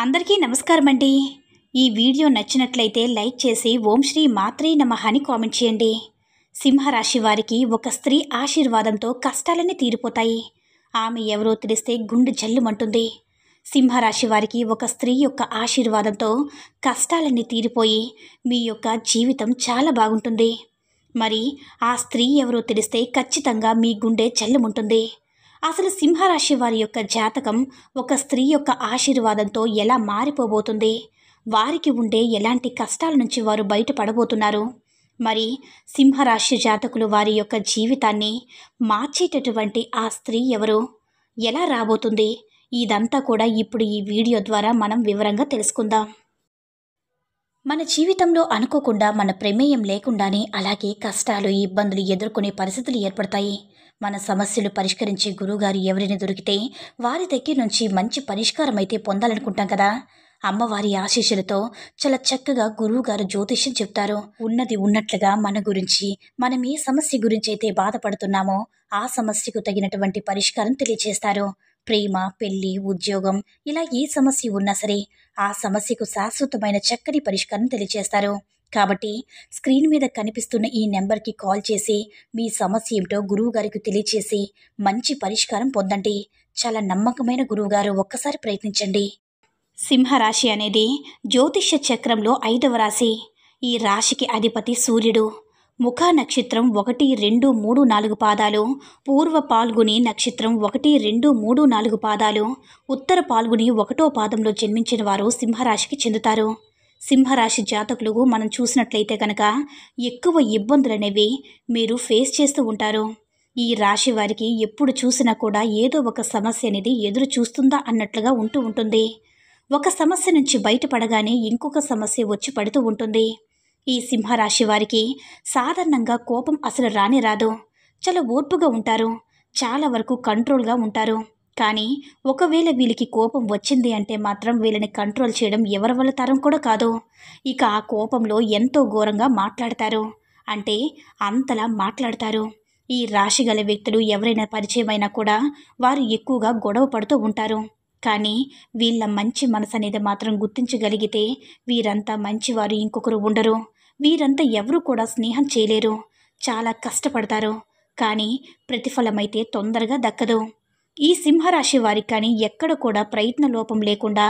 అందరికీ నమస్కారం అండి. ఈ వీడియో నచ్చినట్లయితే లైక్ చేసి ఓం శ్రీ మాత్రే నమః అని కామెంట్ చేయండి. సింహరాశి వారికి ఒక స్త్రీ ఆశీర్వాదంతో కష్టాలన్నీ తీరిపోతాయి. ఆమె ఎవరో తెలిస్తే గుండె జల్లుమంటుంది. సింహరాశి వారికి ఒక స్త్రీ యొక్క ఆశీర్వాదంతో కష్టాలన్నీ తీరిపోయి మీ యొక్క జీవితం చాలా బాగుంటుంది. మరి ఆ స్త్రీ ఎవరో తెలిస్తే ఖచ్చితంగా మీ గుండె జల్లుమంటుంది. అసలు సింహరాశి వారి యొక్క జాతకం ఒక స్త్రీ యొక్క ఆశీర్వాదంతో ఎలా మారిపోబోతుంది, వారికి ఉండే ఎలాంటి కష్టాల నుంచి వారు బయటపడబోతున్నారు, మరి సింహరాశి జాతకులు వారి యొక్క జీవితాన్ని మార్చేటటువంటి ఆ స్త్రీ ఎవరు, ఎలా రాబోతుంది, ఇదంతా కూడా ఇప్పుడు ఈ వీడియో ద్వారా మనం వివరంగా తెలుసుకుందాం. మన జీవితంలో అనుకోకుండా మన ప్రమేయం లేకుండానే అలాగే కష్టాలు ఇబ్బందులు ఎదుర్కొనే పరిస్థితులు ఏర్పడతాయి. మన సమస్యలు పరిష్కరించే గురువుగారు ఎవరైనా దొరికితే వారి దగ్గర నుంచి మంచి పరిష్కారం అయితే పొందాలనుకుంటాం కదా. అమ్మవారి ఆశీస్సులతో చాలా చక్కగా గురువుగారు జ్యోతిష్యం చెప్తారు. ఉన్నది ఉన్నట్లుగా మన గురించి, మనం ఏ సమస్య గురించి అయితే బాధపడుతున్నామో ఆ సమస్యకు తగినటువంటి పరిష్కారం తెలియజేస్తారు. ప్రేమ, పెళ్లి, ఉద్యోగం ఇలా ఏ సమస్య ఉన్నా సరే ఆ సమస్యకు శాశ్వతమైన చక్కని పరిష్కారం తెలియజేస్తారు. కాబట్టి స్క్రీన్ మీద కనిపిస్తున్న ఈ నెంబర్కి కాల్ చేసి మీ సమస్య ఏమిటో గురువుగారికి తెలియచేసి మంచి పరిష్కారం పొందండి. చాలా నమ్మకమైన గురువుగారు, ఒక్కసారి ప్రయత్నించండి. సింహరాశి అనేది జ్యోతిష్య చక్రంలో 5వ రాశి. ఈ రాశికి అధిపతి సూర్యుడు. ముఖ నక్షత్రం 1, 2, 3, 4 పాదాలు, పూర్వ పాల్గుని నక్షత్రం 1, 2, 3, 4 పాదాలు, ఉత్తర పాల్గుని 1వ పాదంలో జన్మించిన వారు సింహరాశికి చెందుతారు. సింహరాశి జాతకులు మనం చూసినట్లయితే కనుక ఎక్కువ ఇబ్బందులు అనేవి మీరు ఫేస్ చేస్తూ ఉంటారు. ఈ రాశి వారికి ఎప్పుడు చూసినా కూడా ఏదో ఒక సమస్య అనేది ఎదురు చూస్తుందా అన్నట్లుగా ఉంటుంది. ఒక సమస్య నుంచి బయటపడగానే ఇంకొక సమస్య వచ్చి పడుతూ ఉంటుంది. ఈ సింహరాశి వారికి సాధారణంగా కోపం అసలు రానే రాదు. చాలా ఓర్పుగా ఉంటారు. చాలా వరకు కంట్రోల్గా ఉంటారు. కానీ ఒకవేళ వీళ్ళకి కోపం వచ్చింది అంటే మాత్రం వీళ్ళని కంట్రోల్ చేయడం ఎవరి వల్ల తరం కూడా కాదు. ఇక ఆ కోపంలో ఎంతో ఘోరంగా మాట్లాడతారు. అంటే అంతలా మాట్లాడతారు. ఈ రాశి గల వ్యక్తులు ఎవరైనా పరిచయమైనా కూడా వారు ఎక్కువగా గొడవ పడుతూ ఉంటారు. కానీ వీళ్ళ మంచి మనసు అనేది మాత్రం గుర్తించగలిగితే వీరంతా మంచివారు ఇంకొకరు ఉండరు. వీరంతా ఎవరు కూడా స్నేహం చేయలేరు. చాలా కష్టపడతారు. కానీ ప్రతిఫలమైతే తొందరగా దక్కదు. ఈ సింహరాశి వారికి కానీ ఎక్కడ కూడా ప్రయత్న లోపం లేకుండా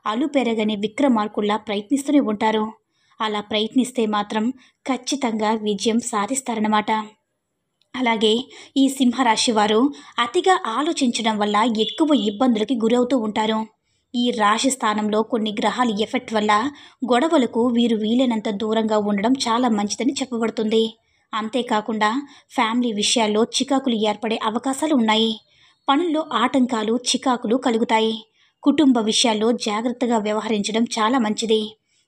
అలుపెరగని విక్రమార్కుల్లా ప్రయత్నిస్తూనే ఉంటారు. అలా ప్రయత్నిస్తే మాత్రం ఖచ్చితంగా విజయం సాధిస్తారన్నమాట. అలాగే ఈ సింహరాశి వారు అతిగా ఆలోచించడం వల్ల ఎక్కువ ఇబ్బందులకి గురవుతూ ఉంటారు. ఈ రాశి స్థానంలో కొన్ని గ్రహాల ఎఫెక్ట్ వల్ల గొడవలకు వీరు వీలైనంత దూరంగా ఉండడం చాలా మంచిదని చెప్పబడుతుంది. అంతేకాకుండా ఫ్యామిలీ విషయాల్లో చికాకులు ఏర్పడే అవకాశాలు ఉన్నాయి. పనుల్లో ఆటంకాలు, చికాకులు కలుగుతాయి. కుటుంబ విషయాల్లో జాగ్రత్తగా వ్యవహరించడం చాలా మంచిది.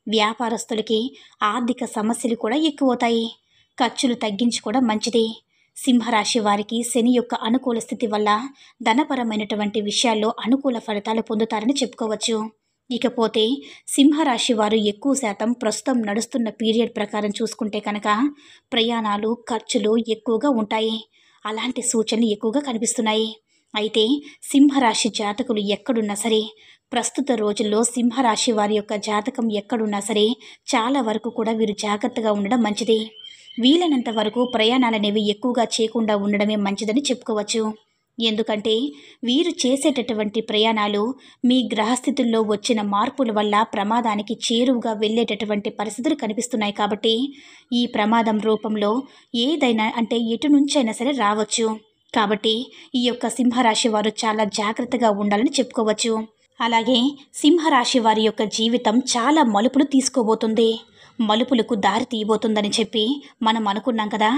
వ్యాపారస్తులకి ఆర్థిక సమస్యలు కూడా ఎక్కువవుతాయి. ఖర్చులు తగ్గించుకోవడం మంచిది. సింహరాశి వారికి శని యొక్క అనుకూల స్థితి వల్ల ధనపరమైనటువంటి విషయాల్లో అనుకూల ఫలితాలు పొందుతారని చెప్పుకోవచ్చు. ఇకపోతే సింహరాశి వారు ఎక్కువ శాతం ప్రస్తుతం నడుస్తున్న పీరియడ్ ప్రకారం చూసుకుంటే కనుక ప్రయాణాలు, ఖర్చులు ఎక్కువగా ఉంటాయి. అలాంటి సూచనలు ఎక్కువగా కనిపిస్తున్నాయి. అయితే సింహరాశి జాతకులు ఎక్కడున్నా సరే, ప్రస్తుత రోజుల్లో సింహరాశి వారి యొక్క జాతకం ఎక్కడున్నా సరే చాలా వరకు కూడా వీరు జాగ్రత్తగా ఉండడం మంచిది. వీలైనంత వరకు ప్రయాణాలనేవి ఎక్కువగా చేయకుండా ఉండడమే మంచిదని చెప్పుకోవచ్చు. ఎందుకంటే వీరు చేసేటటువంటి ప్రయాణాలు మీ గ్రహస్థితుల్లో వచ్చిన మార్పుల వల్ల ప్రమాదానికి చేరువుగా వెళ్ళేటటువంటి పరిస్థితులు కనిపిస్తున్నాయి. కాబట్టి ఈ ప్రమాదం రూపంలో ఏదైనా అంటే ఎటు నుంచైనా సరే రావచ్చు. కాబట్టి ఈ యొక్క సింహరాశి వారు చాలా జాగ్రత్తగా ఉండాలని చెప్పుకోవచ్చు. అలాగే సింహరాశి వారి యొక్క జీవితం చాలా మలుపులు తీసుకోబోతుంది. మలుపులకు దారి తీయబోతుందని చెప్పి మనం అనుకున్నాం కదా.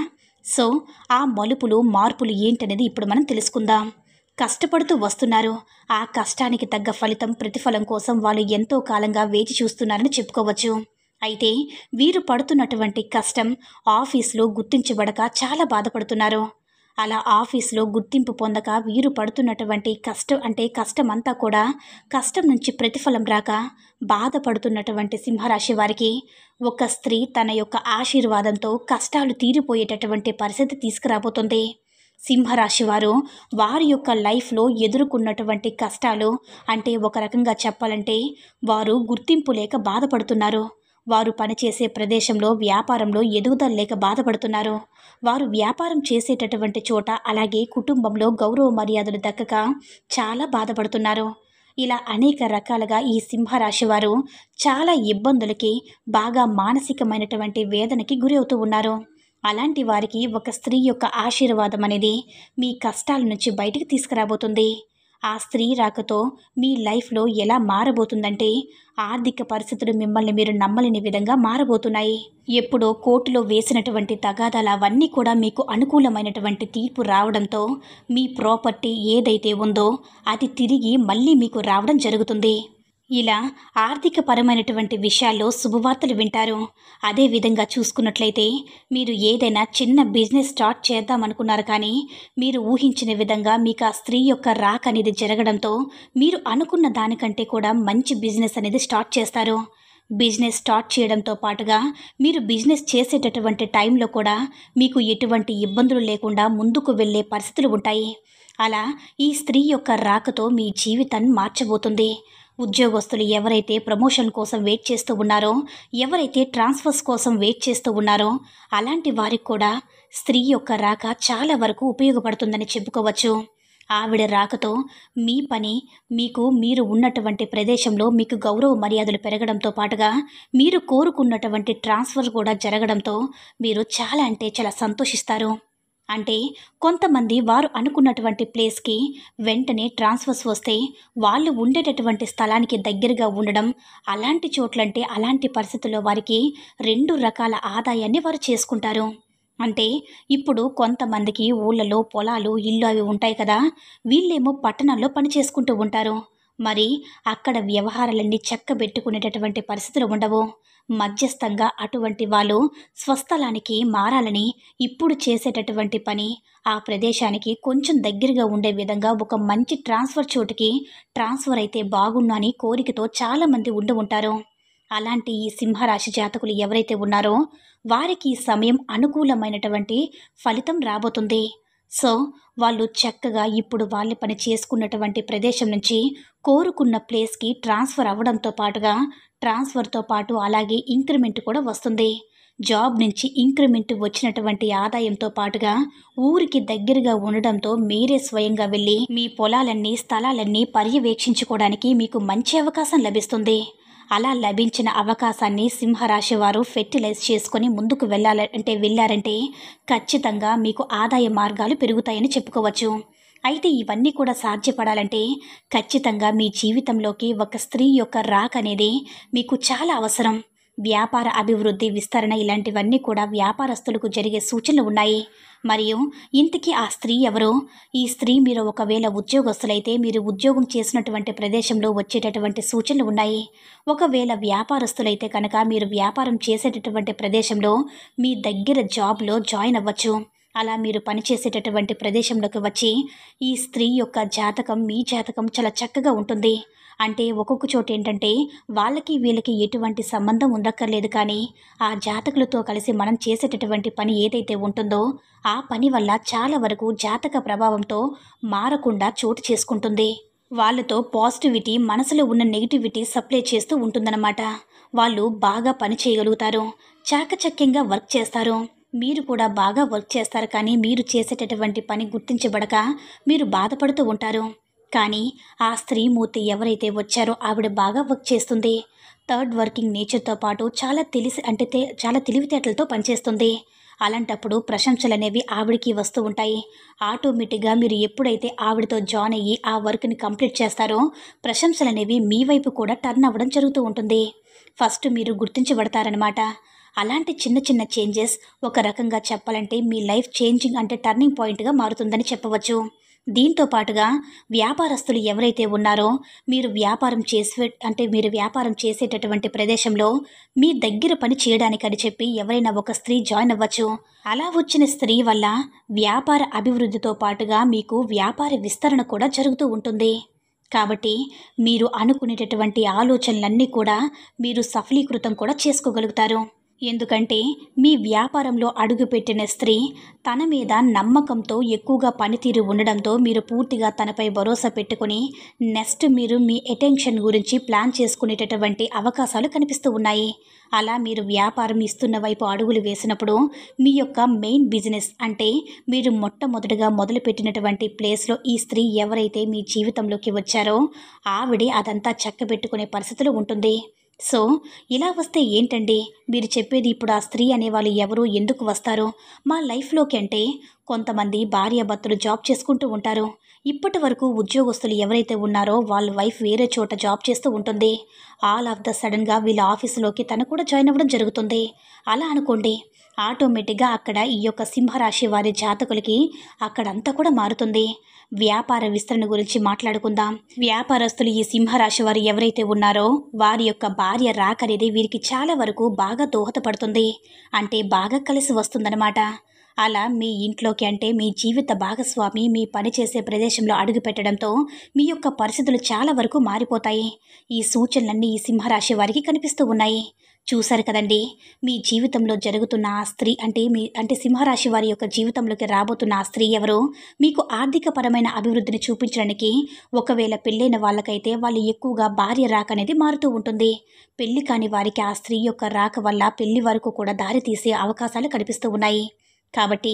సో ఆ మలుపులు, మార్పులు ఏంటనేది ఇప్పుడు మనం తెలుసుకుందాం. కష్టపడుతూ వస్తున్నారు. ఆ కష్టానికి తగ్గ ఫలితం, ప్రతిఫలం కోసం వాళ్ళు ఎంతో కాలంగా వేచి చూస్తున్నారని చెప్పుకోవచ్చు. అయితే వీరు పడుతున్నటువంటి కష్టం ఆఫీస్లో గుర్తించబడక చాలా బాధపడుతున్నారు. అలా ఆఫీస్లో గుర్తింపు పొందక వీరు పడుతున్నటువంటి కష్టమంతా కూడా కష్టం నుంచి ప్రతిఫలం రాక బాధపడుతున్నటువంటి సింహరాశి వారికి ఒక స్త్రీ తన యొక్క ఆశీర్వాదంతో కష్టాలు తీరిపోయేటటువంటి పరిస్థితి తీసుకురాబోతుంది. సింహరాశి వారు వారి యొక్క లైఫ్లో ఎదుర్కొన్నటువంటి కష్టాలు అంటే ఒక రకంగా చెప్పాలంటే వారు గుర్తింపు లేక బాధపడుతున్నారు. వారు పనిచేసే ప్రదేశంలో వ్యాపారంలో ఎదుగుదల లేక బాధపడుతున్నారు. వారు వ్యాపారం చేసేటటువంటి చోట అలాగే కుటుంబంలో గౌరవ మర్యాదలు దక్కక చాలా బాధపడుతున్నారు. ఇలా అనేక రకాలుగా ఈ సింహరాశి వారు చాలా ఇబ్బందులకి బాగా మానసికమైనటువంటి వేదనకి గురి అవుతూ ఉన్నారు. అలాంటి వారికి ఒక స్త్రీ యొక్క ఆశీర్వాదం అనేది మీ కష్టాల నుంచి బయటికి తీసుకురాబోతుంది. ఆ స్త్రీ రాకతో మీ లైఫ్లో ఎలా మారబోతుందంటే ఆర్థిక పరిస్థితులు మిమ్మల్ని మీరు నమ్మలేని విధంగా మారబోతున్నాయి. ఎప్పుడో కోర్టులో వేసినటువంటి తగాదాలు అవన్నీ కూడా మీకు అనుకూలమైనటువంటి తీర్పు రావడంతో మీ ప్రాపర్టీ ఏదైతే ఉందో అది తిరిగి మళ్ళీ మీకు రావడం జరుగుతుంది. ఇలా ఆర్థిక పరమైనటువంటి విషయాల్లో శుభవార్తలు వింటారు. అదేవిధంగా చూసుకున్నట్లయితే మీరు ఏదైనా చిన్న బిజినెస్ స్టార్ట్ చేద్దామనుకున్నారు, కానీ మీరు ఊహించిన విధంగా మీకు ఆ స్త్రీ యొక్క రాక అనేది జరగడంతో మీరు అనుకున్న దానికంటే కూడా మంచి బిజినెస్ అనేది స్టార్ట్ చేస్తారు. బిజినెస్ స్టార్ట్ చేయడంతో పాటుగా మీరు బిజినెస్ చేసేటటువంటి టైంలో కూడా మీకు ఎటువంటి ఇబ్బందులు లేకుండా ముందుకు వెళ్ళే పరిస్థితులు ఉంటాయి. అలా ఈ స్త్రీ యొక్క రాకతో మీ జీవితాన్ని మార్చబోతుంది. ఉద్యోగస్తులు ఎవరైతే ప్రమోషన్ కోసం వెయిట్ చేస్తూ ఉన్నారో, ఎవరైతే ట్రాన్స్ఫర్స్ కోసం వెయిట్ చేస్తూ ఉన్నారో అలాంటి వారికి కూడా స్త్రీ యొక్క రాక చాలా వరకు ఉపయోగపడుతుందని చెప్పుకోవచ్చు. ఆవిడ రాకతో మీ పని మీరు ఉన్నటువంటి ప్రదేశంలో మీకు గౌరవ మర్యాదలు పెరగడంతో పాటుగా మీరు కోరుకున్నటువంటి ట్రాన్స్ఫర్ కూడా జరగడంతో మీరు చాలా అంటే చాలా సంతోషిస్తారు. అంటే కొంతమంది వారు అనుకున్నటువంటి ప్లేస్కి వెంటనే ట్రాన్స్ఫర్స్ వస్తే వాళ్ళు ఉండేటటువంటి స్థలానికి దగ్గరగా ఉండడం, అలాంటి చోట్లంటే అలాంటి పరిస్థితుల్లో వారికి 2 రకాల ఆదాయాన్ని వారు చేసుకుంటారు. అంటే ఇప్పుడు కొంతమందికి ఊళ్ళలో పొలాలు ఇల్లు అవి ఉంటాయి కదా, వీళ్ళేమో పట్టణాల్లో పని చేసుకుంటూ ఉంటారు. మరి అక్కడ వ్యవహారాలన్నీ చక్కబెట్టుకునేటటువంటి పరిస్థితులు ఉండవు. మధ్యస్థంగా అటువంటి వాళ్ళు స్వస్థలానికి మారాలని ఇప్పుడు చేసేటటువంటి పని ఆ ప్రదేశానికి కొంచెం దగ్గరగా ఉండే విధంగా ఒక మంచి ట్రాన్స్ఫర్ చోటుకి ట్రాన్స్ఫర్ అయితే బాగుండు అని కోరికతో చాలామంది ఉండి ఉంటారు. అలాంటి ఈ సింహరాశి జాతకులు ఎవరైతే ఉన్నారో వారికి ఈ సమయం అనుకూలమైనటువంటి ఫలితం రాబోతుంది. సో వాళ్ళు చక్కగా ఇప్పుడు వాళ్ళ పని చేసుకున్నటువంటి ప్రదేశం నుంచి కోరుకున్న ప్లేస్కి ట్రాన్స్ఫర్ అవ్వడంతో పాటుగా ట్రాన్స్ఫర్తో పాటు అలాగే ఇంక్రిమెంట్ కూడా వస్తుంది. జాబ్ నుంచి ఇంక్రిమెంట్ వచ్చినటువంటి ఆదాయంతో పాటుగా ఊరికి దగ్గరగా ఉండడంతో మీరే స్వయంగా వెళ్ళి మీ పొలాలన్నీ స్థలాలన్నీ పర్యవేక్షించుకోవడానికి మీకు మంచి అవకాశం లభిస్తుంది. అలా లభించిన అవకాశాన్ని సింహరాశి వారు ఫెర్టిలైజ్ చేసుకొని ముందుకు వెళ్ళారంటే ఖచ్చితంగా మీకు ఆదాయ మార్గాలు పెరుగుతాయని చెప్పుకోవచ్చు. అయితే ఇవన్నీ కూడా సాధ్యపడాలంటే ఖచ్చితంగా మీ జీవితంలోకి ఒక స్త్రీ యొక్క రాక అనేది మీకు చాలా అవసరం. వ్యాపార అభివృద్ధి, విస్తరణ ఇలాంటివన్నీ కూడా వ్యాపారస్తులకు జరిగే సూచనలు ఉన్నాయి. మరియు ఇంతకీ ఆ స్త్రీ ఎవరు? ఈ స్త్రీ మీరు ఒకవేళ ఉద్యోగస్తులైతే మీరు ఉద్యోగం చేసినటువంటి ప్రదేశంలో వచ్చేటటువంటి సూచనలు ఉన్నాయి. ఒకవేళ వ్యాపారస్తులైతే కనుక మీరు వ్యాపారం చేసేటటువంటి ప్రదేశంలో మీ దగ్గర జాబ్లో జాయిన్ అవ్వచ్చు. అలా మీరు పనిచేసేటటువంటి ప్రదేశంలోకి వచ్చి ఈ స్త్రీ యొక్క జాతకం మీ జాతకం చాలా చక్కగా ఉంటుంది. అంటే ఒక్కొక్క చోట ఏంటంటే వాళ్ళకి వీళ్ళకి ఎటువంటి సంబంధం ఉండక్కర్లేదు, కానీ ఆ జాతకులతో కలిసి మనం చేసేటటువంటి పని ఏదైతే ఉంటుందో ఆ పని వల్ల చాలా వరకు జాతక ప్రభావంతో మారకుండా చోటు చేసుకుంటుంది. వాళ్ళతో పాజిటివిటీ, మనసులో ఉన్న నెగిటివిటీ సప్లై చేస్తూ ఉంటుందన్నమాట. వాళ్ళు బాగా పని చేయగలుగుతారు, చాకచక్యంగా వర్క్ చేస్తారు. మీరు కూడా బాగా వర్క్ చేస్తారు, కానీ మీరు చేసేటటువంటి పని గుర్తించబడక మీరు బాధపడుతూ ఉంటారు. కానీ ఆ స్త్రీమూర్తి ఎవరైతే వచ్చారో ఆవిడ బాగా వర్క్ చేస్తుంది. థర్డ్ వర్కింగ్ నేచర్తో పాటు చాలా తెలివితేటలతో పనిచేస్తుంది. అలాంటప్పుడు ప్రశంసలు అనేవి ఆవిడికి వస్తూ ఉంటాయి. ఆటోమేటిక్గా మీరు ఎప్పుడైతే ఆవిడతో జాయిన్ అయ్యి ఆ వర్క్ని కంప్లీట్ చేస్తారో ప్రశంసలు అనేవి మీ వైపు కూడా టర్న్ అవ్వడం జరుగుతూ ఉంటుంది. ఫస్ట్ మీరు గుర్తించబడతారనమాట. అలాంటి చిన్న చిన్న చేంజెస్ ఒక రకంగా చెప్పాలంటే మీ లైఫ్ చేంజింగ్ అంటే టర్నింగ్ పాయింట్గా మారుతుందని చెప్పవచ్చు. దీంతో పాటుగా వ్యాపారస్తులు ఎవరైతే ఉన్నారో మీరు వ్యాపారం చేసేటటువంటి ప్రదేశంలో మీ దగ్గర పని చేయడానికని చెప్పి ఎవరైనా ఒక స్త్రీ జాయిన్ అవ్వచ్చు. అలా వచ్చిన స్త్రీ వల్ల వ్యాపార అభివృద్ధితో పాటుగా మీకు వ్యాపార విస్తరణ కూడా జరుగుతూ ఉంటుంది. కాబట్టి మీరు అనుకునేటటువంటి ఆలోచనలన్నీ కూడా మీరు సఫలీకృతం కూడా చేసుకోగలుగుతారు. ఎందుకంటే మీ వ్యాపారంలో అడుగుపెట్టిన స్త్రీ తన మీద నమ్మకంతో ఎక్కువగా పనితీరు ఉండడంతో మీరు పూర్తిగా తనపై భరోసా పెట్టుకుని నెక్స్ట్ మీరు మీ అటెన్షన్ గురించి ప్లాన్ చేసుకునేటటువంటి అవకాశాలు కనిపిస్తూ ఉన్నాయి. అలా మీరు వ్యాపారం ఇస్తున్న వైపు అడుగులు వేసినప్పుడు మీ యొక్క మెయిన్ బిజినెస్ అంటే మీరు మొట్టమొదటిగా మొదలుపెట్టినటువంటి ప్లేస్లో ఈ స్త్రీ ఎవరైతే మీ జీవితంలోకి వచ్చారో ఆవిడే అదంతా చక్కబెట్టుకునే పరిస్థితులు ఉంటుంది. సో ఇలా వస్తే ఏంటండి మీరు చెప్పేది? ఇప్పుడు ఆ స్త్రీ అనేవాళ్ళు ఎవరు, ఎందుకు వస్తారు మా లైఫ్లోకి అంటే? కొంతమంది భార్యాభర్తలు జాబ్ చేసుకుంటూ ఉంటారు. ఇప్పటి వరకు ఉద్యోగస్తులు ఎవరైతే ఉన్నారో వాళ్ళ వైఫ్ వేరే చోట జాబ్ చేస్తూ ఉంటుంది. ఆల్ ఆఫ్ ద సడన్గా వీళ్ళ ఆఫీసులోకి తను కూడా జాయిన్ అవ్వడం జరుగుతుంది. అలా అనుకోండి, ఆటోమేటిక్గా అక్కడ ఈ యొక్క సింహరాశి వారి జాతకులకి అక్కడంతా కూడా మారుతుంది. వ్యాపార విస్తరణ గురించి మాట్లాడుకుందాం. వ్యాపారస్తులు ఈ సింహరాశి వారు ఎవరైతే ఉన్నారో వారి యొక్క భార్య రాక అనేది వీరికి చాలా వరకు బాగా దోహదపడుతుంది. అంటే బాగా కలిసి వస్తుందన్నమాట. అలా మీ ఇంట్లోకి అంటే మీ జీవిత భాగస్వామి మీ పనిచేసే ప్రదేశంలో అడుగు పెట్టడంతో మీ యొక్క పరిస్థితులు చాలా వరకు మారిపోతాయి. ఈ సూచనలన్నీ ఈ సింహరాశి వారికి కనిపిస్తూ ఉన్నాయి. చూశారు కదండి, మీ జీవితంలో జరుగుతున్న ఆ స్త్రీ అంటే సింహరాశి వారి యొక్క జీవితంలోకి రాబోతున్న ఆ స్త్రీ ఎవరో మీకు ఆర్థికపరమైన అభివృద్ధిని చూపించడానికి, ఒకవేళ పెళ్ళైన వాళ్ళకైతే వాళ్ళు ఎక్కువగా భార్య రాక అనేది మారుతూ ఉంటుంది. పెళ్లి కాని వారికి ఆ స్త్రీ యొక్క రాక వల్ల పెళ్లి వరకు కూడా దారి తీసే అవకాశాలు కనిపిస్తూ ఉన్నాయి. కాబట్టి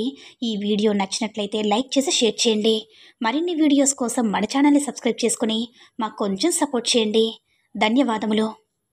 ఈ వీడియో నచ్చినట్లయితే లైక్ చేసి షేర్ చేయండి. మరిన్ని వీడియోస్ కోసం మన ఛానల్ని సబ్స్క్రైబ్ చేసుకుని మాకు కొంచెం సపోర్ట్ చేయండి. ధన్యవాదములు.